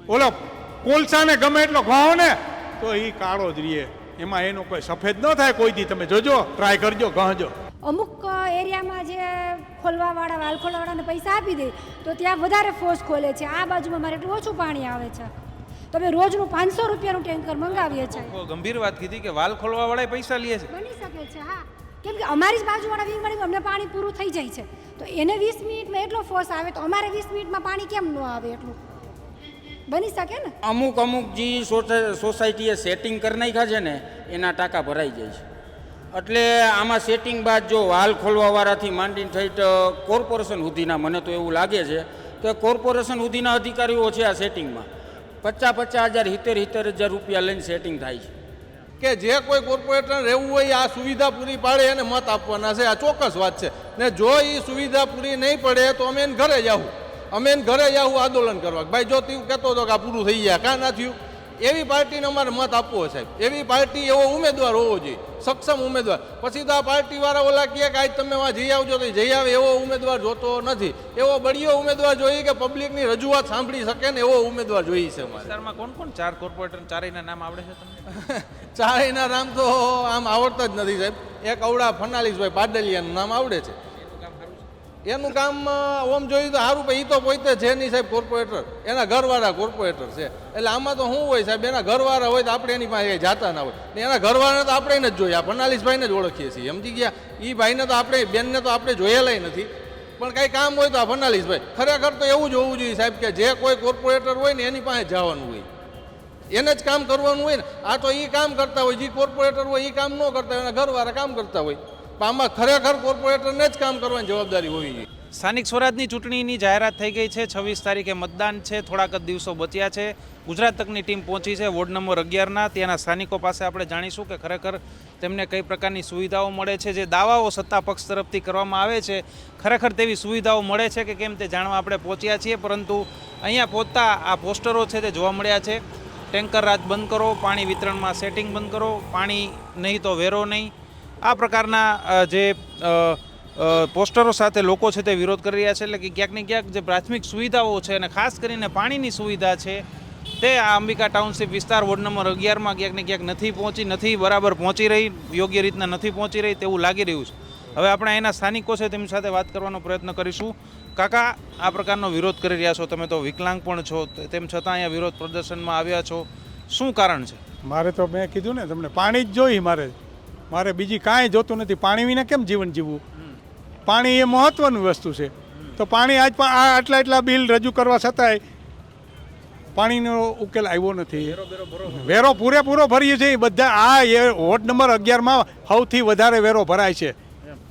ઓલો કોલસાને ગમે એટલો ઘાવો ને તો એ કાળો જ રહીએ, એમાં એનો કોઈ સફેદ ન થાય કોઈ દી. તમે જોજો, ટ્રાય કરજો, ગહજો. અમુક એરિયામાં જે ખોલવાવાળા વાલ ખોલવાવાળાને પૈસા આપી દે તો ત્યાં વધારે ફોર્સ ખોલે છે. આ બાજુમાં મારે એટલું ઓછું પાણી આવે છે તો અમે રોજનું 500 રૂપિયાનું ટેન્કર મંગાવીએ છીએ. ગંભીર વાત કીધી કે વાલ ખોલવા વાળા પૈસા લે છે. બની શકે છે, હા, કેમ કે અમારી જ બાજુવાળા વિંગવાડીમાં અમને પાણી પૂરું થઈ જાય છે તો એને 20 મિનિટમાં એટલો ફોર્સ આવે તો અમારે 20 મિનિટમાં પાણી કેમ ન આવે? એટલું બની શકે ને. અમુક જે સોસાયટીએ સેટિંગ કરી નાખ્યા છે ને એના ટાંકા ભરાઈ જાય છે. એટલે આમાં સેટિંગ બાદ જો વાલ ખોલવાવાળાથી માંડીને થઈ કોર્પોરેશન સુધીના, મને તો એવું લાગે છે કે કોર્પોરેશન સુધીના અધિકારીઓ છે આ સેટિંગમાં 50,000 70,000 રૂપિયા લઈને સેટિંગ થાય છે. કે જે કોઈ કોર્પોરેટર રહેવું હોય આ સુવિધા પૂરી પાડે એને મત આપવાના છે, આ ચોક્કસ વાત છે. ને જો એ સુવિધા પૂરી નહીં પડે તો અમે એને ઘરે જાવું આંદોલન કરવા. ભાઈ જો તું કહેતો હતો કે આ પૂરું થઈ ગયા, કાં ના થયું? એવી પાર્ટીને અમારે મત આપવો સાહેબ. એવી પાર્ટી, એવો ઉમેદવાર હોવો જોઈએ, સક્ષમ ઉમેદવાર. પછી તો આ પાર્ટીવાળા ઓલા કહે કે આજ તમે વાં જઈ આવજો તો જઈ આવે, એવો ઉમેદવાર જોતો નથી. એવો બળિયો ઉમેદવાર જોઈએ કે પબ્લિકની રજૂઆત સાંભળી શકે ને એવો ઉમેદવાર જોઈએ છે અમારે. વિસ્તારમાં કોણ કોણ 4 કોર્પોરેટર, ચારેયના નામ આવડે છે તમને? ચારેયના નામ તો આમ આવડતા જ નથી સાહેબ. એક અવડા ફર્નાલિસભાઈ પાડલિયાનું નામ આવડે છે. એનું કામ ઓમ જોઈએ તો સારું, પણ એ તો પોતે છે નહીં સાહેબ કોર્પોરેટર, એના ઘરવાળા કોર્પોરેટર છે. એટલે આમાં તો શું હોય સાહેબ, એના ઘરવાળા હોય તો આપણે એની પાસે જાતા ના હોય ને એના ઘરવાળાને તો આપણે જ જોઈએ. આ ફર્નાલિસભાઈને જ ઓળખીએ છીએ, સમજી ગયા? એ ભાઈને તો આપણે, બેનને તો આપણે જોયેલાય નથી, પણ કાંઈ કામ હોય તો આ ફર્નાલિસભાઈ. ખરેખર તો એવું જ હોવું જોઈએ સાહેબ કે જે કોઈ કોર્પોરેટર હોય ને એની પાસે જવાનું હોય, એને જ કામ કરવાનું હોય ને. આ તો એ કામ કરતા હોય, જે કોર્પોરેટર હોય એ કામ ન કરતા હોય, એના ઘરવાળા કામ કરતા હોય. આમાં ખરેખર કોર્પોરેટરને જ કામ કરવાની જવાબદારી હોવી જોઈએ. સ્થાનિક સ્વરાજની ચૂંટણીની જાહેરાત થઈ ગઈ છે. 26 તારીખે મતદાન છે, થોડાક જ દિવસો બચ્યા છે. ગુજરાત તકની ટીમ પહોંચી છે વોર્ડ નંબર 11ના. ત્યાંના સ્થાનિકો પાસે આપણે જાણીશું કે ખરેખર તેમને કઈ પ્રકારની સુવિધાઓ મળે છે. જે દાવાઓ સત્તા પક્ષ તરફથી કરવામાં આવે છે ખરેખર તેવી સુવિધાઓ મળે છે કે કેમ તે જાણવા આપણે પહોંચ્યા છીએ. પરંતુ અહીંયા પહોંચતા આ પોસ્ટરો છે તે જોવા મળ્યા છે. ટેન્કર રાજ બંધ કરો, પાણી વિતરણમાં સેટિંગ બંધ કરો, પાણી નહીં તો વેરો નહીં, આ પ્રકારના જે પોસ્ટરો સાથે લોકો છે તે વિરોધ કરી રહ્યા છે. એટલે કે ક્યાંક ને ક્યાંક જે પ્રાથમિક સુવિધાઓ છે અને ખાસ કરીને પાણીની સુવિધા છે તે આ અંબિકા ટાઉનશીપ વિસ્તાર વોર્ડ નંબર 11માં ક્યાંક ને ક્યાંક નથી બરાબર પહોંચી રહી, યોગ્ય રીતના નથી પહોંચી રહી તેવું લાગી રહ્યું છે. હવે આપણે અહીંના સ્થાનિકો છે તેમની સાથે વાત કરવાનો પ્રયત્ન કરીશું. કાકા, આ પ્રકારનો વિરોધ કરી રહ્યા છો, તમે તો વિકલાંગ પણ છો, તેમ છતાં અહીંયા વિરોધ પ્રદર્શનમાં આવ્યા છો, શું કારણ છે? મારે તો મેં કીધું ને તમને, પાણી જ જોઈએ. મારે બીજી કાંઈ જોતું નથી. પાણી વિના કેમ જીવન જીવવું? પાણી એ મહત્વની વસ્તુ છે. તો પાણી આજ પણ આટલા બિલ રજૂ કરવા છતાંય પાણીનો ઉકેલ આવ્યો નથી. વેરો પૂરેપૂરો ભરીએ છીએ બધા. આ વોર્ડ નંબર 11માં સૌથી વધારે વેરો ભરાય છે.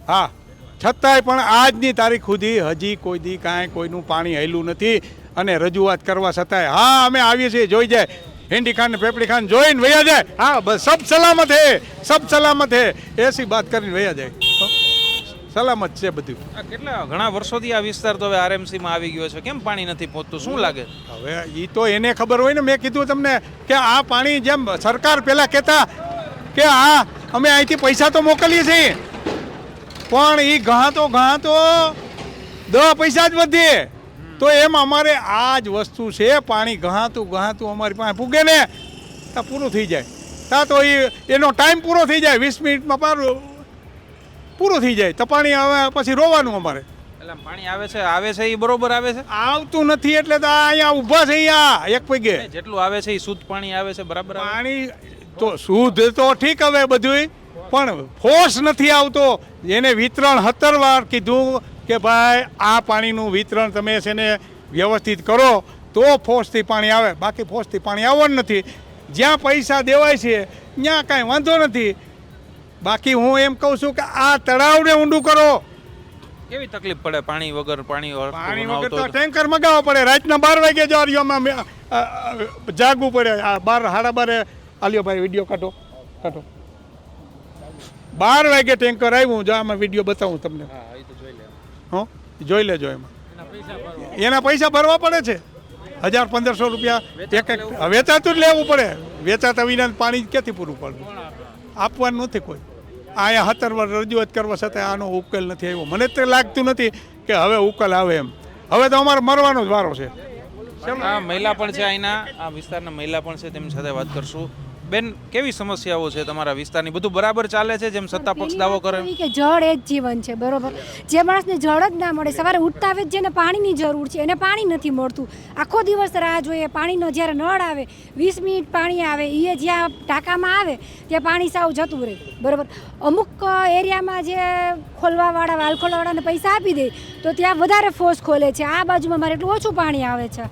હા, છતાંય પણ આજની તારીખ સુધી હજી કોઈ દી કાંઈ કોઈનું પાણી હાલ્યું નથી. અને રજૂઆત કરવા છતાંય હા અમે આવીએ છીએ, જોઈ જાય હિન્દી ખાન ને પેપડી ખાન જોઈને વયા જાય. હા બસ સબ સલામત હે એસી બાત કરીને વયા જાય. સલામત છે બધું. કેટલા ઘણા વર્ષોથી આ વિસ્તાર તો હવે આરએમસીમાં આવી ગયો છે, કેમ પાણી નથી પહોંચતું, શું લાગે? હવે એ તો એને ખબર હોય ને. મેં કીધું તમને કે આ પાણી જેમ સરકાર પહેલાં કહેતા કે અમે અહીંથી પૈસા તો મોકલીએ છીએ પણ એ ઘા તો 10 પૈસા જ વધે. તો એમ અમારે આ જ વસ્તુ છે. પાણી ગહાતું અમારી પાસે પૂગે ને ત્યાં પૂરું થઈ જાય, ત્યાં તો એનો ટાઈમ પૂરો થઈ જાય, 20 મિનિટમાં પૂરું થઈ જાય. તો પાણી આવે પછી રોવાનું અમારે. એટલે પાણી આવે છે એ બરોબર આવે છે? આવતું નથી એટલે તો અહીંયા ઊભા છે. અહીંયા એક પૈગે જેટલું આવે છે એ શુદ્ધ પાણી આવે છે, બરાબર પાણી તો શુદ્ધ તો ઠીક, હવે બધું પણ ફોર્સ નથી આવતો. એને વિતરણ 17 વાર કીધું કે ભાઈ આ પાણીનું વિતરણ તમે છે ને વ્યવસ્થિત કરો તો ફોર્સથી પાણી આવે, બાકી ફોર્સથી પાણી આવવાનું નથી. જ્યાં પૈસા દેવાય છે ત્યાં કાંઈ વાંધો નથી. બાકી હું એમ કહું છું કે આ તળાવને ઊંડું કરો. કેવી તકલીફ પડે પાણી વગર? પાણી વગર તો ટેન્કર મગાવવા પડે. રાતના 12 વાગે જવામાં જાગવું પડે. 12 સાડા 12 આલ્યો ભાઈ વિડીયો કાઢો 12 વાગે ટેન્કર આવ્યું. જો આમાં વિડીયો બતાવું તમને. જોઈ લેજો. એમાં એના પૈસા ભરવા પડે છે 1000-1500 રૂપિયા એક વેચાતું જ લેવું પડે. વેચાતા વિના પાણી ક્યાંથી પૂરું પડવું? આપવાનું નથી કોઈ. અહીંયા 17 વાર રજૂઆત કરવા છતાં આનો ઉકેલ નથી આવ્યો. મને તો લાગતું નથી કે હવે ઉકેલ આવે એમ. હવે તો અમારે મરવાનો જ વારો છે. આ મહિલા પણ છે, અહીંના આ વિસ્તારના મહિલા પણ છે, તેમની સાથે વાત કરશું. બેન, કેવી સમસ્યાઓ છે તમારા વિસ્તારની? બધું બરાબર ચાલે છે જેમ સત્તા પક્ષ દાવો કરે? કે જળ એ જ જીવન છે, બરોબર. જે માણસને જળ જ ના મળે, સવારે ઉઠતા આવે જેને પાણીની જરૂર છે એને પાણી નથી મળતું, આખો દિવસ રાહ જોઈએ પાણીનો. જ્યારે નળ આવે 20 મિનિટ પાણી આવે, એ જ્યાં ટાંકામાં આવે ત્યાં પાણી સાવ જતું રહે, બરોબર. અમુક એરિયામાં જે ખોલવાવાળા વાલ ખોલવાવાળાને પૈસા આપી દે તો ત્યાં વધારે ફોર્સ ખોલે છે. આ બાજુમાં મારે એટલું ઓછું પાણી આવે છે,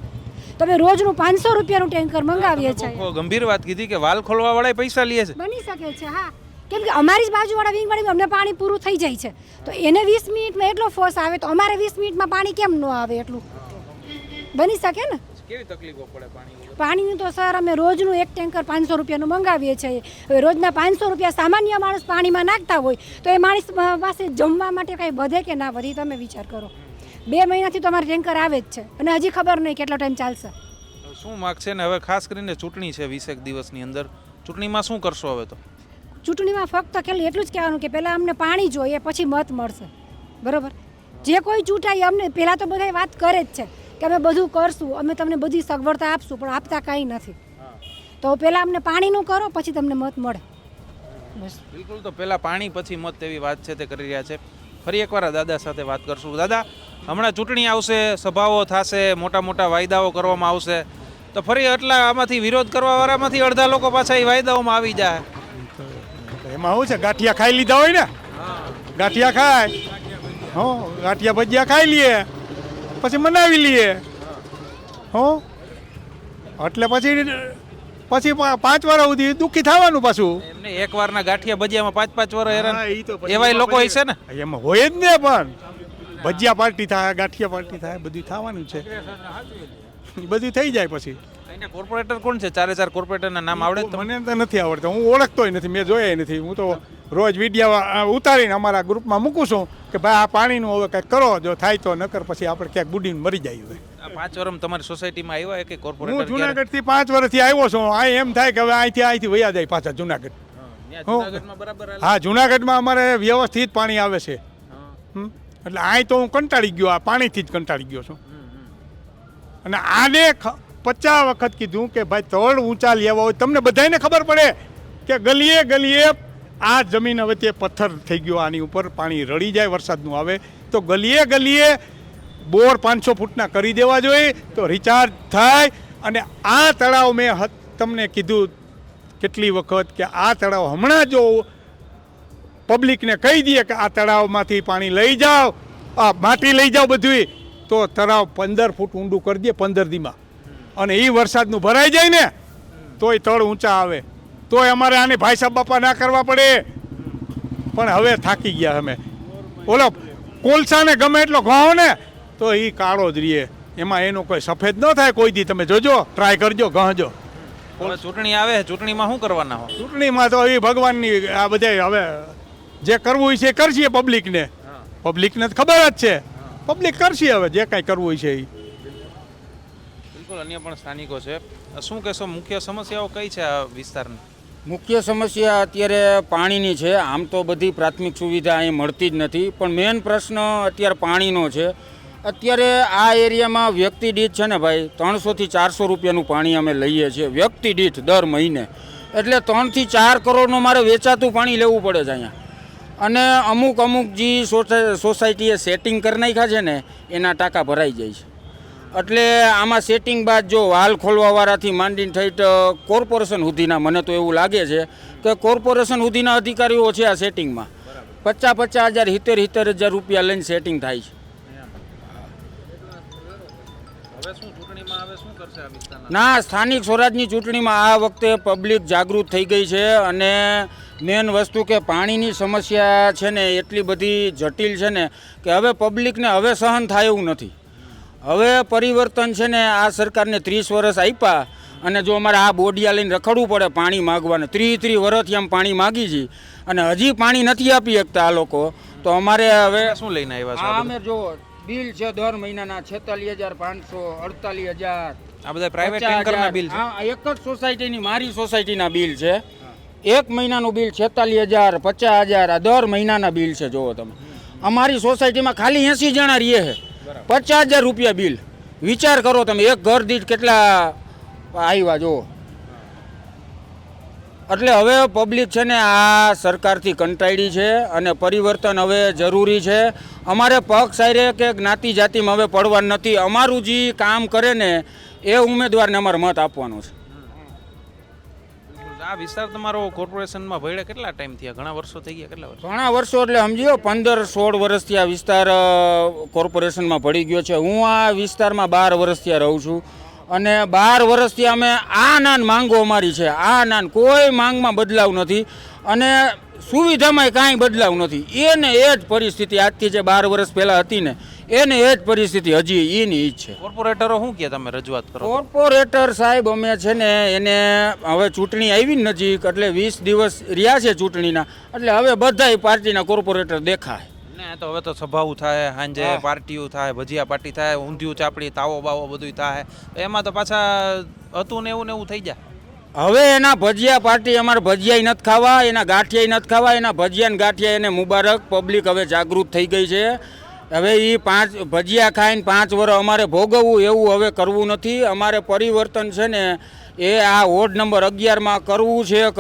તો અમે રોજનું 500 રૂપિયાનું ટેન્કર મંગાવીએ છીએ. ગંભીર વાત કીધી કે વાલ ખોલવા વાળા પૈસા લે છે. બની શકે છે, હા. કેમ કે અમારી જ બાજુવાળા વિંગવાડીમાં અમને પાણી પૂરું થઈ જાય છે, તો એને 20 મિનિટમાં એટલો ફોર્સ આવે તો અમારે 20 મિનિટમાં પાણી કેમ ન આવે? એટલું બની શકે ને. કેવી તકલીફો પડે પાણી? પાણીનું તો સર અમે રોજનું એક ટેન્કર 500 રૂપિયાનું મંગાવીએ છીએ. હવે રોજના 500 રૂપિયા સામાન્ય માણસ પાણીમાં નાખતા હોય તો એ માણસ પાસે જમવા માટે કાંઈ વધે કે ના વધે? તમે વિચાર કરો. 2 મહિનાથી તો અમારે ટેન્કર આવે જ છે અને હજી ખબર નહીં કેટલો ટાઈમ ચાલશે. શું માગ છે ને? હવે ખાસ કરીને ચૂંટણી છે 20 દિવસની અંદર, ચૂંટણીમાં શું કરશો હવે? તો ચૂંટણીમાં ફક્ત એટલું જ કહેવાનું કે પહેલાં અમને પાણી જોઈએ, પછી મત મળશે, બરાબર. જે કોઈ ચૂંટાય અમને પહેલાં તો બધા વાત કરે જ છે કે અમે બધું કરશું, અમે તમને બધી સગવડતા આપશું, પણ આપતા કાંઈ નથી. તો પહેલાં અમને પાણીનું કરો, પછી તમને મત મળે. બસ બિલકુલ. તો પહેલાં પાણી પછી મત એવી વાત છે તે કરી રહ્યા છે. ફરી એકવાર દાદા સાથે વાત કરશું. દાદા, હમણાં ચૂંટણી આવશે, સભાઓ થશે, મોટા મોટા વાયદાઓ કરવામાં આવશે, તો ફરી એટલા આમાંથી વિરોધ કરવા વાળામાંથી અડધા લોકો પાછા એ વાયદાઓમાં આવી જાય. એમાં શું છે, ગાંઠિયા ખાઈ લીધા હોય ને, ગાંઠિયા ખાય, હો ગાંઠિયા ભજીયા ખાઈ લઈએ, પછી મનાવી લઈએ, હો એટલે પછી 5 વાર સુધી દુઃખી થવાનું પાછું. એમને એક વારના ગાંઠિયા ભજીયામાં 5-5 વર્ષ હેરાન હા, ઈ તો પછી એવાય લોકો હોય છે ને. એમાં હોય જ ને, પણ ભજીયા પાર્ટી થાય, ગાંઠિયા પાર્ટી થાય, બધું થવાનું છે, બધું થઈ જાય પછી. અહીંના કોર્પોરેટર કોણ છે? 4 કોર્પોરેટરના નામ આવડે છે તમને? મને તો નથી આવડતું, હું ઓળખતોય નથી, મેં જોયા નથી. હું તો રોજ વિડીયો ઉતારીને અમારા ગ્રુપમાં મૂકું છું કે ભાઈ આ પાણીનું હવે કંઈક કરો, જો થાય તો, નકર પછી આપણે ક્યાંક બુડીને મરી જાય. આ 5 વર્ષ તમારી સોસાયટીમાં આવ્યા કે હું કોર્પોરેટર? જુનાગઢથી 5 વર્ષથી આવ્યો છું. આ એમ થાય કે હવે અહીંથી વયા જાય પાછા જુનાગઢ. જુનાગઢમાં બરાબર હાલે? હા, જુનાગઢમાં અમારે વ્યવસ્થિત પાણી આવે છે. એટલે અહીં તો હું કંટાળી ગયો, આ પાણીથી જ કંટાળી ગયો છું. અને આને 50 વખત કીધું કે ભાઈ તળ ઊંચા લેવા હોય, તમને બધાને ખબર પડે કે ગલીએ ગલીએ આ જમીન હવે તે પથ્થર થઈ ગયો, આની ઉપર પાણી રડી જાય વરસાદનું આવે તો ગલીએ ગલીએ બોર 500 ફૂટના કરી દેવા જોઈએ તો રિચાર્જ થાય. અને આ તળાવ મેં તમને કીધું કેટલી વખત કે આ તળાવ હમણાં જો પબ્લિકને કહી દઈએ કે આ તળાવમાંથી પાણી લઈ જાઓ, આ માટી લઈ જાઓ બધું, તો તળાવ 15 ફૂટ ઊંડું કરી દે 15 દીમાં, અને એ વરસાદનું ભરાઈ જાય ને તોય તળ ઊંચા આવે, તોય અમારે આને ભાઈ સાહેબ બાપા ના કરવા પડે. પણ હવે થાકી ગયા અમે. ઓલો કોલસાને ગમે એટલો ઘાવો ને તો એ કાળો જ રહીએ, એમાં એનો કોઈ સફેદ ન થાય કોઈ દી. તમે જોજો, ટ્રાય કરજો, ગહજો. હવે ચૂંટણી આવે, ચૂંટણીમાં શું કરવાના હો? ચૂંટણીમાં તો એ ભગવાનની આ બધા હવે જે કરવું હોય છે એ કરશે પબ્લિકને. પબ્લિકને તો ખબર જ છે, પબ્લિક કરશે હવે જે કાંઈ કરવું હોય છે એ. બિલકુલ. અન્ય પણ સ્થાનિકો છે. શું કહેશો, મુખ્ય સમસ્યાઓ કઈ છે આ વિસ્તારની? મુખ્ય સમસ્યા અત્યારે પાણીની છે. આમ તો બધી પ્રાથમિક સુવિધા અહીં મળતી જ નથી, પણ મેઇન પ્રશ્ન અત્યારે પાણીનો છે. અત્યારે આ એરિયામાં વ્યક્તિ દીઠ છે ને ભાઈ 300 થી 400 રૂપિયાનું પાણી અમે લઈએ છીએ વ્યક્તિ દીઠ દર મહિને. એટલે 3 થી 4 કરોડનું મારે વેચાતું પાણી લેવું પડે છે અહીંયા. અને અમુક જે સોસાયટીએ સેટિંગ કરી નાખ્યા છે ને એના ટાંકા ભરાઈ જાય છે. એટલે આમાં સેટિંગ બાદ જો વાલ ખોલવાવાળાથી માંડીને થઈ કોર્પોરેશન સુધીના, મને તો એવું લાગે છે કે કોર્પોરેશન સુધીના અધિકારીઓ છે આ સેટિંગમાં. 50-50 હજાર 70-70 હજાર રૂપિયા લઈને સેટિંગ થાય છે. ના, સ્થાનિક સ્વરાજની ચૂંટણીમાં આ વખતે પબ્લિક જાગૃત થઈ ગઈ છે. અને મેન વસ્તુ કે પાણીની સમસ્યા છે ને એટલી બધી જટિલ છે ને કે હવે પબ્લિકને હવે સહન થાય એવું નથી. હવે પરિવર્તન છે ને આ સરકારને 30 વર્ષ આપ્યા, અને જો અમારે આ બોડિયા લઈને રખડવું પડે પાણી માગવાને, 30 વર્ષથી આમ પાણી માગી છીએ અને હજી પાણી નથી આપી શકતા આ લોકો, તો અમારે હવે શું લઈને આવ્યા છો? અમે જો બિલ છે દર મહિનાના 46,500, 48,000. આ બધા પ્રાઇવેટ ટેન્કરના બિલ છે? હા, એક જ સોસાયટીની, મારી સોસાયટીના બિલ છે. એક મહિનાનું બિલ 46,000, 50,000 આ દર મહિનાના બિલ છે. જુઓ તમે, અમારી સોસાયટીમાં ખાલી 80 જણા રહીએ છે, 50,000 રૂપિયા બિલ. વિચાર કરો તમે, એક ઘર દીઠ કેટલા આવ્યા જુઓ. એટલે હવે પબ્લિક છે ને આ સરકારથી કંટાળી છે અને પરિવર્તન હવે જરૂરી છે. અમારે પક્ષ આરે કે જ્ઞાતિ જાતિમાં હવે પડવાનું નથી. અમારું જે કામ કરે ને એ ઉમેદવારને અમારે મત આપવાનો છે. આ વિસ્તાર તમારો કોર્પોરેશનમાં ભળ્યા કેટલા ટાઈમ થયા? ઘણા વર્ષો થઈ ગયા? કેટલા વર્ષ? ઘણા વર્ષો એટલે સમજો 15-16 વર્ષથી આ વિસ્તાર કોર્પોરેશનમાં પડી ગયો છે. હું આ વિસ્તારમાં 12 વર્ષથી રહું છું અને 12 વર્ષથી અમે આ નાન માંગો અમારી છે. આ નાન કોઈ માંગમાં બદલાવ નથી અને સુવિધામાં કાંઈ બદલાવ નથી. એને એ જ પરિસ્થિતિ આજથી જે 12 વર્ષ પહેલાં હતી ને એને એ જ પરિસ્થિતિ હજી એની ઈ જ છે. કોર્પોરેટરો શું કહે તમે રજૂઆત કરો? કોર્પોરેટર સાહેબ અમે છે ને એને હવે ચૂંટણી આવી નજીક એટલે 20 દિવસ રહ્યા છે ચૂંટણીના, એટલે હવે બધાય પાર્ટીના કોર્પોરેટર દેખાય ને. તો હવે તો સભાઓ થાય, સાંજે પાર્ટીઓ થાય, ભજીયા પાર્ટી થાય, ઊંધિયું ચાપડી, તાવો બાવો બધું થાય. તો એમાં તો પાછા હતું ને એવું થઈ જાય. હવે એના ભજીયા પાર્ટી અમારે ભજીયા નથી ખાવા, એના ગાંઠિયા નથી ખાવા. એના ભજીયા ને ગાંઠિયા એને મુબારક. પબ્લિક હવે જાગૃત થઈ ગઈ છે. હવે એ 5 ભજીયા ખાઈને 5 વર્ષ અમારે ભોગવવું એવું હવે કરવું નથી. અમારે પરિવર્તન છે ને એ આ વોર્ડ નંબર 11માં કરવું છે ને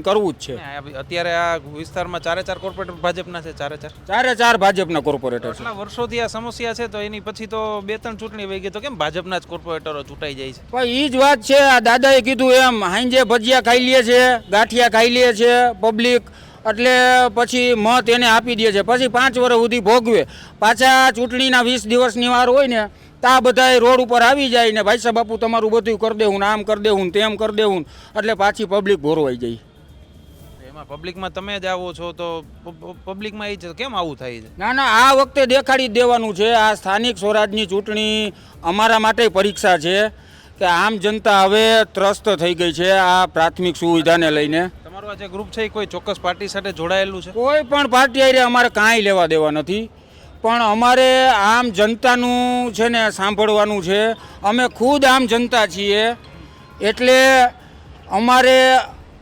કરવું જ છે. અત્યારે આ વિસ્તારમાં 4 કોર્પોરેટર ભાજપના છે. 4 ભાજપના કોર્પોરેટર છે. કેટલા વર્ષોથી આ સમસ્યા છે, તો એની પછી તો 2-3 ચૂંટણી વહી ગઈ, તો કેમ ભાજપના જ કોર્પોરેટરો ચૂંટાઈ જાય છે? પણ એ જ વાત છે. આ દાદાએ કીધું એમ હાંજે ભજીયા ખાઈ લે છે, ગાંઠિયા ખાઈ લે છે પબ્લિક, એટલે પછી મત એને આપી દે છે. પછી 5 વર્ષ સુધી ભોગવે. પાછા ચૂંટણીના 20 દિવસની વાર હોય ને તા બધા રોડ ઉપર આવી જાય ને ભાઈ સાહેબ બાપુ તમારું બધું કરી દેવું, આમ કરી દેવું, તેમ કરી દેવું, એટલે પાછી પબ્લિક ભોરવાઈ જાય. એમાં પબ્લિકમાં તમે જ આવો છો તો પબ્લિકમાં એ છે કેમ આવું થાય છે? ના ના, આ વખતે દેખાડી જ દેવાનું છે. આ સ્થાનિક સ્વરાજની ચૂંટણી અમારા માટે પરીક્ષા છે કે આમ જનતા હવે ત્રસ્ત થઈ ગઈ છે આ પ્રાથમિક સુવિધાને લઈને. તમારું આ જે ગ્રુપ છે એ કોઈ ચોક્કસ પાર્ટી સાથે જોડાયેલું છે? કોઈ પણ પાર્ટી આરે અમારે કાંઈ લેવા દેવા નથી, પણ અમારે આમ જનતાનું છે ને સાંભળવાનું છે. અમે ખુદ આમ જનતા છીએ એટલે અમારે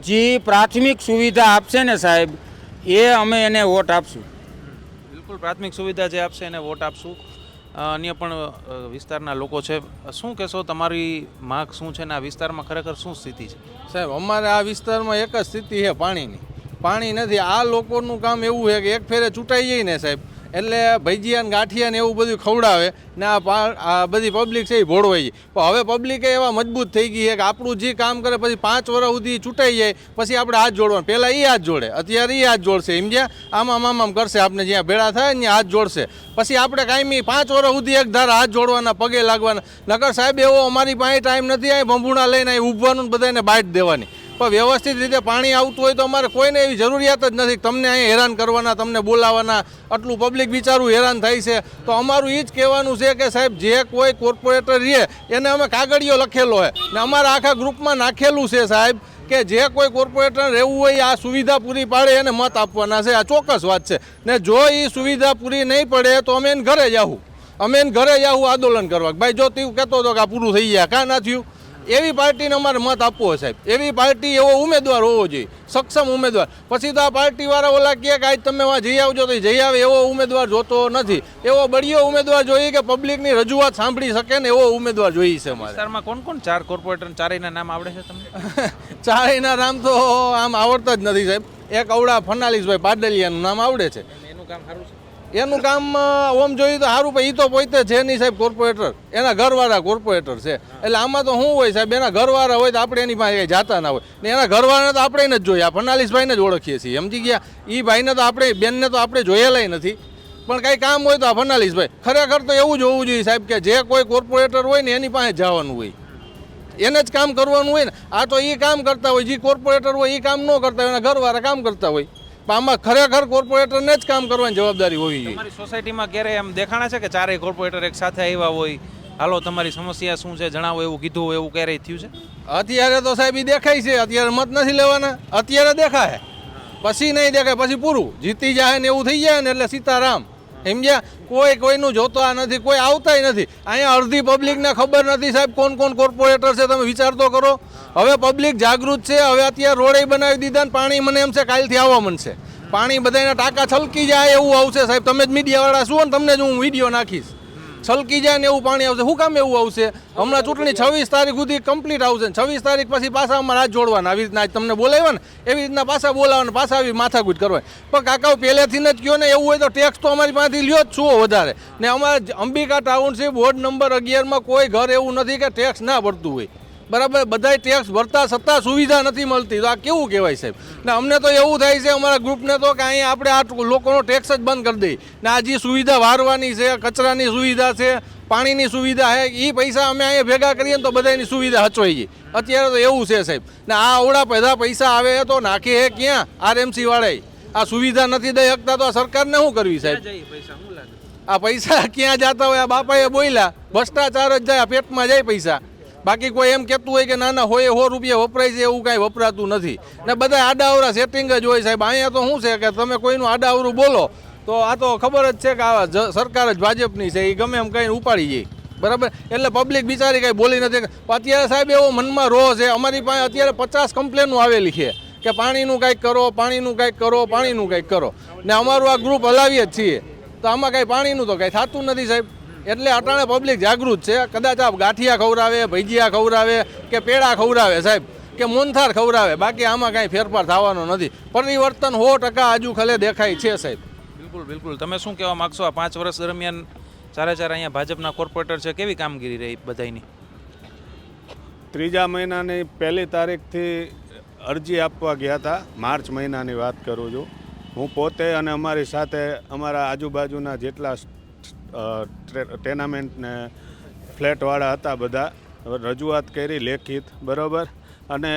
જે પ્રાથમિક સુવિધા આપશે ને સાહેબ એ અમે એને વોટ આપશું. બિલકુલ, પ્રાથમિક સુવિધા જે આપશે એને વોટ આપશું. અન્ય પણ વિસ્તારના લોકો છે. શું કહેશો, તમારી માંગ શું છે ને આ વિસ્તારમાં ખરેખર શું સ્થિતિ છે? સાહેબ અમારે આ વિસ્તારમાં એક જ સ્થિતિ છે પાણીની. પાણી નથી. આ લોકોનું કામ એવું છે કે એક ફેરે ચૂંટાઈ જાય ને સાહેબ એટલે ભજીયા ને ગાંઠિયા ને એવું બધું ખવડાવે ને આ બધી પબ્લિક છે એ ભોળવાઈ જાય. પણ હવે પબ્લિક એવા મજબૂત થઈ ગઈ છે કે આપણું જે કામ કરે પછી 5 વર્ષ સુધી ચૂંટાઈ જાય પછી આપણે હાથ જોડવાનું. પહેલાં એ હાથ જોડે, અત્યારે એ હાથ જોડશે. સમજ્યા? આમ કરશે. આપણે જ્યાં ભેળા થાય ને ત્યાં હાથ જોડશે. પછી આપણે કાયમી 5 વર્ષ સુધી એક ધારા હાથ જોડવાના, પગે લાગવાના. નકર સાહેબ એવો અમારી પાસે ટાઈમ નથી અહીં ભંભૂણા લઈને અહીં ઊભવાનું બધાને બાઇટ દેવાની. પણ વ્યવસ્થિત રીતે પાણી આવતું હોય તો અમારે કોઈને એવી જરૂરિયાત જ નથી તમને અહીં હેરાન કરવાના, તમને બોલાવવાના. આટલું પબ્લિક બિચારું હેરાન થાય છે. તો અમારું એ જ કહેવાનું છે કે સાહેબ જે કોઈ કોર્પોરેટર રહે એને અમે કાગળિયો લખેલો છે ને અમારા આખા ગ્રુપમાં નાખેલું છે સાહેબ કે જે કોઈ કોર્પોરેટર રહેવું હોય આ સુવિધા પૂરી પાડે એને મત આપવાના છે. આ ચોક્કસ વાત છે. ને જો એ સુવિધા પૂરી નહીં પડે તો અમે એને ઘરે જાવું, આંદોલન કરવા. ભાઈ જો તું કહેતો હતો કે આ પૂરું થઈ ગયા, કાં ના થયું? એવી પાર્ટીને અમારે મત આપવો હોય સાહેબ. એવી પાર્ટી, એવો ઉમેદવાર હોવો જોઈએ, સક્ષમ ઉમેદવાર. પછી તો આ પાર્ટીવાળા ઓલા કહે કે આજ તમે વાં જઈ આવજો તો જઈ આવે, એવો ઉમેદવાર જોતો નથી. એવો બળિયો ઉમેદવાર જોઈએ કે પબ્લિકની રજૂઆત સાંભળી શકે ને એવો ઉમેદવાર જોઈએ છે અમારે. વિસ્તારમાં કોણ 4 કોર્પોરેટર, ચારેયના નામ આવડે છે તમને? ચારેયના નામ તો આમ આવડતા જ નથી સાહેબ. એક અવડા ફર્નાલિસભાઈ પાડલિયાનું નામ આવડે છે. એનું કામ સારું છે? એનું કામ ઓમ જોઈએ તો સારું, પણ એ તો પોતે છે નહીં સાહેબ કોર્પોરેટર. એના ઘરવાળા કોર્પોરેટર છે. એટલે આમાં તો શું હોય સાહેબ, એના ઘરવાળા હોય તો આપણે એની પાસે જાતા ના હોય ને એના ઘરવાળાને તો આપણે જ જોઈએ. આ ફર્નાલિસભાઈને જ ઓળખીએ છીએ, સમજી ગયા? એ ભાઈને તો આપણે, બેનને તો આપણે જોયેલાય નથી. પણ કાંઈ કામ હોય તો આ ફર્નાલિસભાઈ. ખરેખર તો એવું જ હોવું જોઈએ સાહેબ કે જે કોઈ કોર્પોરેટર હોય ને એની પાસે જવાનું હોય, એને જ કામ કરવાનું હોય ને. આ તો એ કામ કરતા હોય, જે કોર્પોરેટર હોય એ કામ ન કરતા હોય, એના ઘરવાળા કામ કરતા હોય. આમાં ખરેખર કોર્પોરેટરને જ કામ કરવાની જવાબદારી હોવી જોઈએ. તમારી સોસાયટીમાં ક્યારે એમ દેખાણા છે કે 4 કોર્પોરેટર એક સાથે આવ્યા હોય, હાલો તમારી સમસ્યા શું છે જણાવો એવું કીધું હોય, એવું ક્યારેય થયું છે? અત્યારે તો સાહેબ એ દેખાય છે. અત્યારે મત નથી લેવાના, અત્યારે દેખાય, પછી નહીં દેખાય, પછી પૂરું જીતી જાય ને એવું થઈ જાય ને એટલે સીતારામ. સમજ્યા? કોઈ કોઈનું જોતા નથી, કોઈ આવતાય નથી. અહીંયા અડધી પબ્લિકને ખબર નથી સાહેબ કોણ કોર્પોરેટર છે. તમે વિચાર તો કરો. હવે પબ્લિક જાગૃત છે. હવે અત્યારે રોડે બનાવી દીધા ને પાણી મને એમ છે કાલથી આવવા મળશે. પાણી બધાના ટાંકા છલકી જાય એવું આવશે સાહેબ. તમે જ મીડિયાવાળા છો ને, તમને જ હું વિડીયો નાખીશ. છલકી જાય ને એવું પાણી આવશે. શું કામ એવું આવશે? હમણાં ચૂંટણી 26 તારીખ સુધી કમ્પ્લીટ આવશે ને 26 તારીખ પછી પાછા અમારે હાથ જોડવાના. આવી રીતના તમને બોલાવ્યા ને એવી રીતના પાછા બોલાવવાના, પાછા આવી માથાકૂટ કરવાની. પણ કાકા પહેલેથી જ કહો ને એવું હોય તો ટેક્સ તો અમારી પાસેથી લ્યો જ શું વધારે. ને અમારા અંબિકા ટાઉનશીપ વોર્ડ નંબર 11માં કોઈ ઘર એવું નથી કે ટેક્સ ના ભરતું હોય. બરાબર, બધાય ટેક્સ ભરતા છતાં સુવિધા નથી મળતી. તો આ કેવું કહેવાય સાહેબ? ને અમને તો એવું થાય છે અમારા ગ્રુપને તો કે અહીંયા આપણે આ લોકોનો ટેક્સ જ બંધ કરી દઈએ ને આ જે સુવિધા વારવાની છે, કચરાની સુવિધા છે, પાણીની સુવિધા છે, એ પૈસા અમે અહીંયા ભેગા કરીએ ને તો બધાની સુવિધા હચવાઈ ગઈ. અત્યારે તો એવું છે સાહેબ. ને આ અવડા બધા પૈસા આવે તો નાખે હે ક્યાં? આરએમસી વાળાએ આ સુવિધા નથી દઈ શકતા તો આ સરકારને શું કરવી સાહેબ? આ પૈસા ક્યાં જતા હોય? આ બાપાએ બોલ્યા ભ્રષ્ટાચાર જ જાય, પેટમાં જાય પૈસા. બાકી કોઈ એમ કહેતું હોય કે નાના હોય 100 રૂપિયા વપરાય છે એવું કાંઈ વપરાતું નથી. ને બધા આડાઅવરા સેટિંગ જ હોય સાહેબ. અહીંયા તો શું છે કે તમે કોઈનું આડાઅવરું બોલો તો આ તો ખબર જ છે કે આ સરકાર જ ભાજપની છે, એ ગમે એમ કહીને ઉપાડી જાય. બરાબર, એટલે પબ્લિક બિચારી કાંઈ બોલી નથી. અત્યારે સાહેબ એવો મનમાં રોહ છે. અમારી પાસે અત્યારે 50 કમ્પ્લેનો આવેલી છે કે પાણીનું કાંઈક કરો, પાણીનું કાંઈક કરો, પાણીનું કાંઈક કરો. ને અમારું આ ગ્રુપ હલાવીએ જ છીએ તો આમાં કાંઈ પાણીનું તો કાંઈ થતું નથી સાહેબ. એટલે અટાણે પબ્લિક જાગૃત છે. કદાચ આ ગાંઠિયા ખવડાવે, ભજીયા ખવડાવે કે પેડા ખવડાવે સાહેબ કે મોનથાર ખવડાવે, બાકી આમાં કાંઈ ફેરફાર થવાનો નથી. પરિવર્તન 100% હજુ ખલે દેખાય છે સાહેબ. બિલકુલ બિલકુલ. તમે શું કહેવા માગશો? આ 5 વર્ષ દરમિયાન ચારે અહીંયા ભાજપના કોર્પોરેટર છે, કેવી કામગીરી રહી બધાની? ત્રીજા મહિનાની 1લી તારીખથી અરજી આપવા ગયા હતા. માર્ચ મહિનાની વાત કરું છું. હું પોતે અને અમારી સાથે અમારા આજુબાજુના જેટલા ટેનામેન્ટ ને ફ્લેટવાળા હતા બધા રજૂઆત કરી લેખિત. બરાબર, અને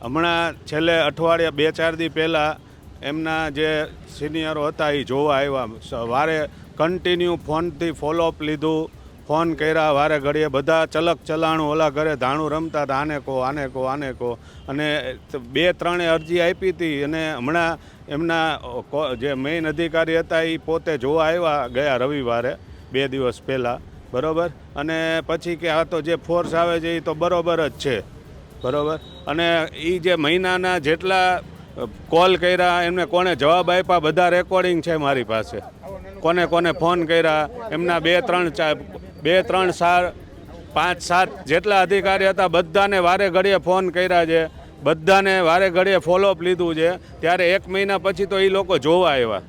હમણાં છેલ્લે અઠવાડિયા 2-4 દી પહેલાં એમના જે સિનિયરો હતા એ જોવા આવ્યા. વારે કન્ટિન્યુ ફોનથી ફોલોઅપ લીધું, ફોન કર્યા વારે ઘડીએ. બધા ચલક ચલાણું ઓલા ઘરે ધાણું રમતા હતા, આને કહો આને કહો આને કહો. અને 2-3 અરજી આપી હતી અને હમણાં એમના જે મેઇન અધિકારી હતા એ પોતે જોવા આવ્યા ગયા રવિવારે 2 દિવસ પહેલાં. બરાબર, અને પછી કે આ તો જે ફોર્સ આવે છે એ તો બરાબર જ છે. બરાબર, અને એ જે મહિનાના જેટલા કોલ કર્યા એમને કોને જવાબ આપ્યા બધા રેકોર્ડિંગ છે મારી પાસે. કોને કોને ફોન કર્યા એમના 2-3-4-5-7 જેટલા અધિકારી હતા બધાને વારે ઘડીએ ફોન કર્યા છે, બધાને વારે ઘડીએ ફોલોઅપ લીધું છે. ત્યારે 1 મહિના પછી તો એ લોકો જોવા આવ્યા.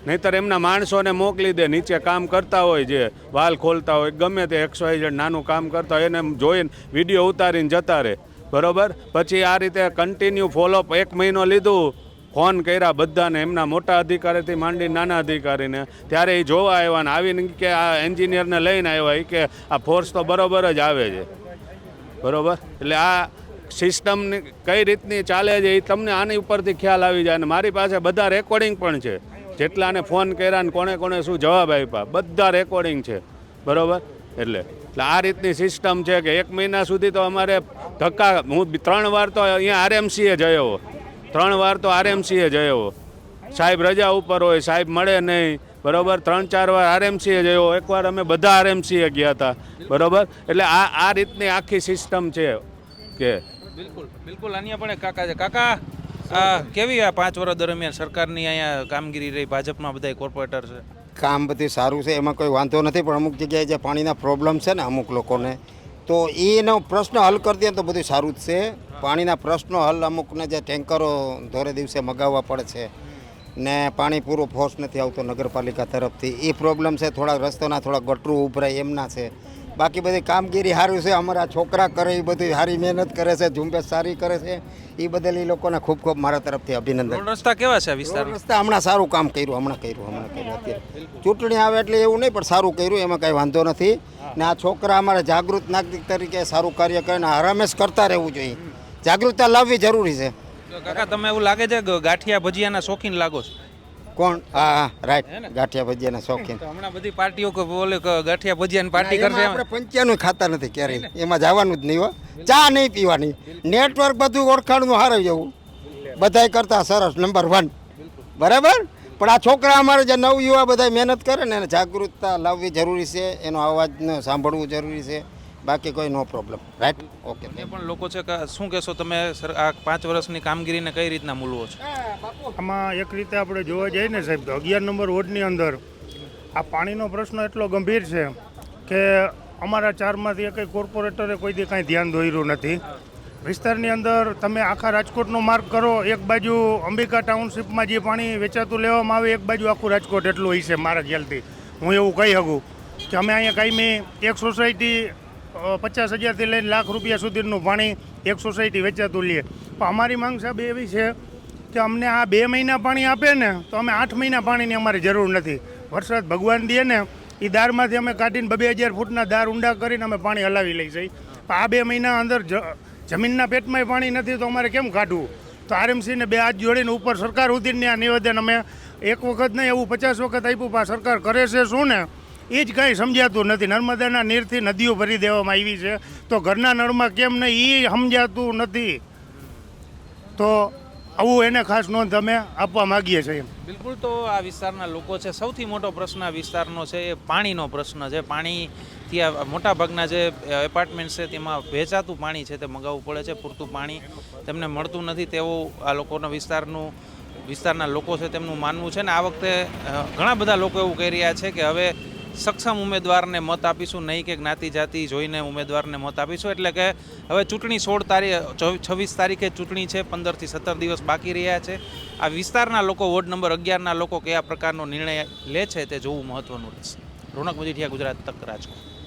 નહીંતર એમના માણસોને મોકલી દે, નીચે કામ કરતા હોય જે વાલ ખોલતા હોય ગમે તે XYZ નાનું કામ કરતા હોય એને જોઈને વિડીયો ઉતારીને જતા રહે. બરાબર, પછી આ રીતે કન્ટિન્યુ ફોલોઅપ 1 મહિનો લીધું, ફોન કર્યા બધાને, એમના મોટા અધિકારીથી માંડી નાના અધિકારીને. ત્યારે એ જોવા આવ્યા ને આવીને કે આ એન્જિનિયરને લઈને આવ્યા કે આ ફોર્સ તો બરાબર જ આવે છે. બરાબર, એટલે આ સિસ્ટમની કઈ રીતની ચાલે છે એ તમને આની ઉપરથી ખ્યાલ આવી જાય. અને મારી પાસે બધા રેકોર્ડિંગ પણ છે, જેટલાને ફોન કર્યા ને કોણે કોણે શું જવાબ આપ્યા બધા રેકોર્ડિંગ છે. બરાબર, એટલે આ રીતની સિસ્ટમ છે કે 1 મહિના સુધી તો અમારે ધક્કા. હું 3 વાર તો અહીંયા RMCએ જયો, 3 વાર તો RMCએ જયો. સાહેબ રજા ઉપર હોય, સાહેબ મળે નહીં. બરાબર, 3-4 વાર RMCએ જયો, એકવાર અમે બધા RMCએ ગયા હતા. બરાબર, એટલે આ રીતની આખી સિસ્ટમ છે કે બિલકુલ બિલકુલ. અન્ય પણ એક કાકા છે. કાકા, કેવી આ 5 વર્ષ દરમિયાન સરકારની અહીંયા કામગીરી રહી? ભાજપના બધા કોર્પોરેટર છે, કામ બધું સારું છે, એમાં કોઈ વાંધો નથી. પણ અમુક જગ્યાએ જે પાણીના પ્રોબ્લેમ છે ને અમુક લોકોને, તો એનો પ્રશ્ન હલ કરી દે તો બધું સારું જ છે. પાણીના પ્રશ્નો હલ, અમુકને જે ટેન્કરો દોરે દિવસે મગાવવા પડે છે ને પાણી પૂરો ફોર્સ નથી આવતો નગરપાલિકા તરફથી, એ પ્રોબ્લેમ છે. થોડા રસ્તાના થોડા ગટરું ઉભરાય એમના છે. બાકી બધી કામગીરી સારું છે. અમારા છોકરા કરે એ બધી સારી મહેનત કરે છે, ઝુંબેશ સારી કરે છે. એ બદલ એ લોકોને ખૂબ ખૂબ મારા તરફથી અભિનંદન. રોડ રસ્તા કેવા છે વિસ્તાર? રસ્તા હમણાં સારું કામ કર્યું, હમણાં કર્યું. અત્યારે ચૂંટણી આવે એટલે એવું નહીં, પણ સારું કર્યું, એમાં કાંઈ વાંધો નથી. ને આ છોકરા અમારા જાગૃત નાગરિક તરીકે સારું કાર્ય કરે ને હંમેશ કરતા રહેવું જોઈએ. જાગૃતતા લાવવી જરૂરી છે. કાકા, તમે એવું લાગે છે કે ગાંઠિયા ભજીયાના શોખીન લાગો છો? કોણ? હા, રાઈટ, ગાંઠિયા ભજીયાના શોખીન. હમણાં બધી પાર્ટીઓ બોલે કે ગાંઠિયા ભજીયાની પાર્ટી કરશે. આપણે પંચાનું ખાતા નથી ક્યારેય, એમાં જવાનું જ નહીં હો. ચા નહીં પીવાની, નેટવર્ક બધું ઓળખાણનું હારું જવું, બધાય કરતા સરસ નંબર 1. બરાબર, પણ આ છોકરા અમારે જે નવયુવા બધા મહેનત કરે ને એને જાગૃતતા લાવવી જરૂરી છે, એનો અવાજને સાંભળવું જરૂરી છે. બાકી કોઈ નો પ્રોબ્લેમ. Right, okay. એ પણ લોકો છે કે શું કહેશો તમે આ 5 વર્ષની કામગીરીને કઈ રીતના મૂલવો છો? આમાં એક રીતે આપણે જોવા જઈએ ને સાહેબ, તો 11 નંબર વોર્ડની અંદર આ પાણીનો પ્રશ્ન એટલો ગંભીર છે કે અમારા ચારમાંથી કંઈ કોર્પોરેટરે કોઈ દી કાંઈ ધ્યાન દોર્યું નથી. વિસ્તારની અંદર તમે આખા રાજકોટનો માર્ગ કરો, એક બાજુ અંબિકા ટાઉનશીપમાં જે પાણી વેચાતું લેવામાં આવે, એક બાજુ આખું રાજકોટ એટલું હોય છે મારા ખ્યાલથી. હું એવું કહી શકું કે અમે અહીંયા કાયમી એક સોસાયટી 50,000થી લઈને લાખ રૂપિયા સુધીનું પાણી એક સોસાયટી વેચાતું લઈએ. પણ અમારી માંગ સાહેબ એવી છે કે અમને આ 2 મહિના પાણી આપે ને તો અમે 8 મહિના પાણીની અમારી જરૂર નથી. વરસાદ ભગવાન દે ને એ દારમાંથી અમે કાઢીને 2,000 ફૂટના દાર ઊંડા કરીને અમે પાણી હલાવી લઈ જઈએ. પણ આ 2 મહિના અંદર જમીનના પેટમાંય પાણી નથી તો અમારે કેમ કાઢવું? તો આરએમસીને 2 હાથ જોડીને ઉપર સરકાર સુધીને આ નિવેદન અમે એક વખત નહીં એવું 50 વખત આપ્યું, પણ સરકાર કરે છે શું ને એ જ કાંઈ સમજાતું નથી. નર્મદાના નીરથી નદીઓ ભરી દેવામાં આવી છે તો ઘરના નળમાં કેમ નહીં એ સમજાતું નથી. તો આવું એને ખાસ નોંધ અમે આપવા માગીએ છીએ. બિલકુલ. તો આ વિસ્તારના લોકો છે, સૌથી મોટો પ્રશ્ન આ વિસ્તારનો છે એ પાણીનો પ્રશ્ન છે. પાણી ત્યાં મોટાભાગના જે એપાર્ટમેન્ટ છે તેમાં વેચાતું પાણી છે તે મગાવવું પડે છે, પૂરતું પાણી તેમને મળતું નથી તેવું આ લોકોના વિસ્તારના લોકો છે તેમનું માનવું છે. ને આ વખતે ઘણા બધા લોકો એવું કહી રહ્યા છે કે હવે સક્ષમ ઉમેદવારને મત આપીશું, નહીં કે જ્ઞાતિ જાતિ જોઈને ઉમેદવારને મત આપીશું. એટલે કે હવે ચૂંટણી 26 તારીખે ચૂંટણી છે, 15 થી 17 દિવસ બાકી રહ્યા છે. આ વિસ્તારના લોકો, વોર્ડ નંબર 11ના લોકો કયા પ્રકારનો નિર્ણય લે છે તે જોવું મહત્વનું રહેશે. રોનક મજીઠિયા, ગુજરાત તક, રાજકોટ.